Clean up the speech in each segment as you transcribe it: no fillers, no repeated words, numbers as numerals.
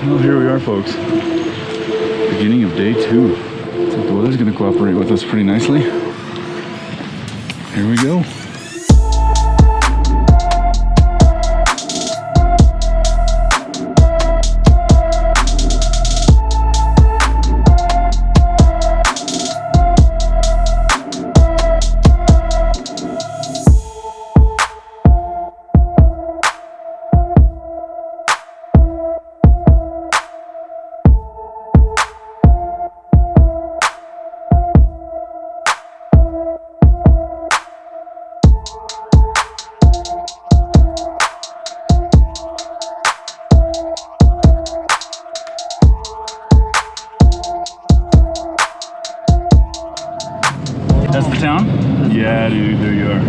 Well, here we are, folks. Beginning of day 2. Looks like the weather's going to cooperate with us pretty nicely. Here we go. That's the town? Yeah, dude, there you are.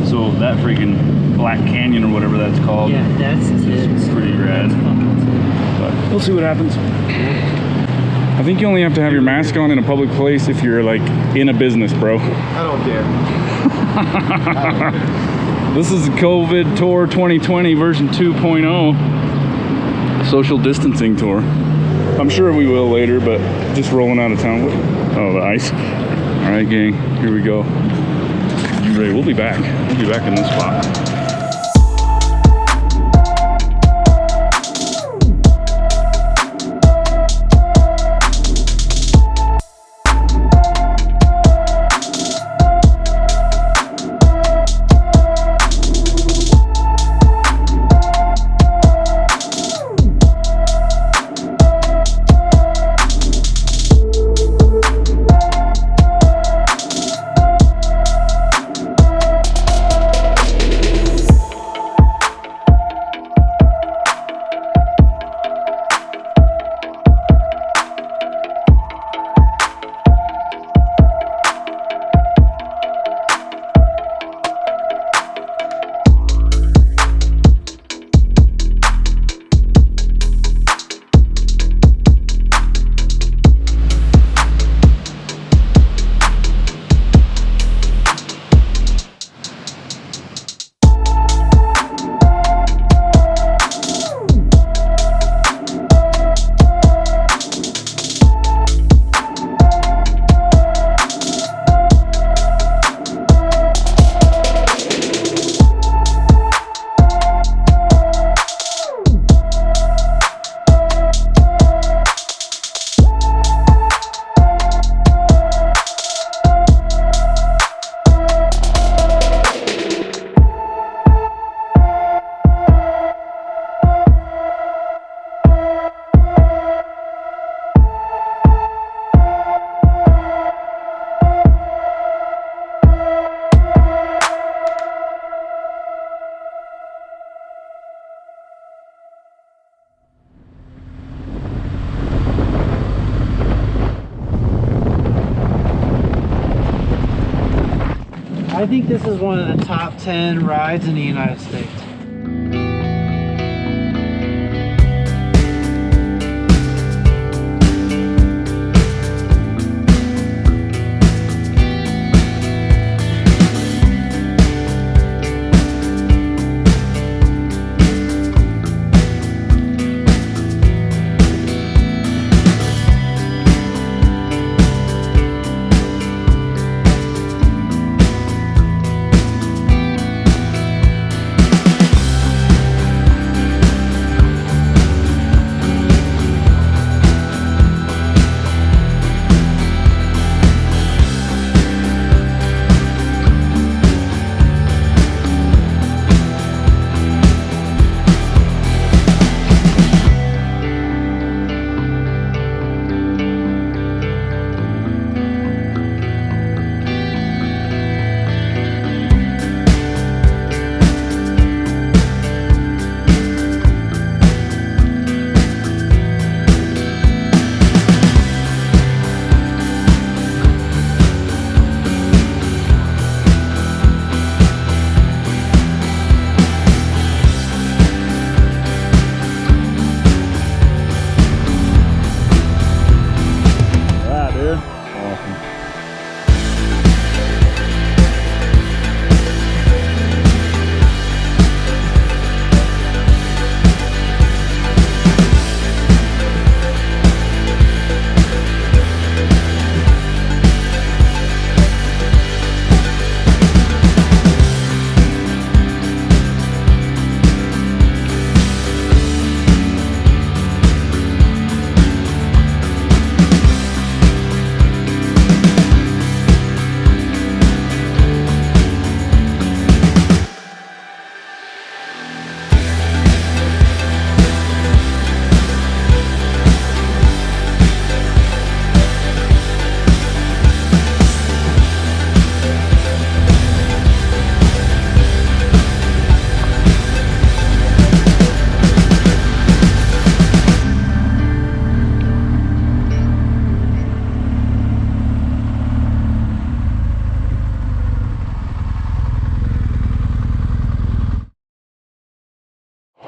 So that freaking Black Canyon or whatever that's called. Yeah, that's pretty rad. But we'll see what happens. I think you only have to have your mask on in a public place if you're like in a business, bro. I don't care. This is COVID Tour 2020 version 2.0. Social distancing tour. I'm sure we will later, but just rolling out of town. Oh, the ice. All right, gang, here we go. You ready? We'll be back. We'll be back in this spot. I think this is one of the top 10 rides in the United States.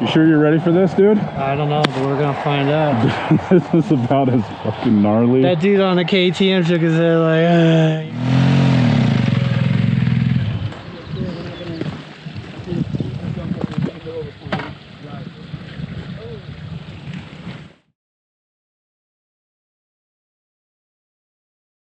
You sure you're ready for this, dude? I don't know, but we're gonna find out. This is about as fucking gnarly. That dude on the KTM shook his head like,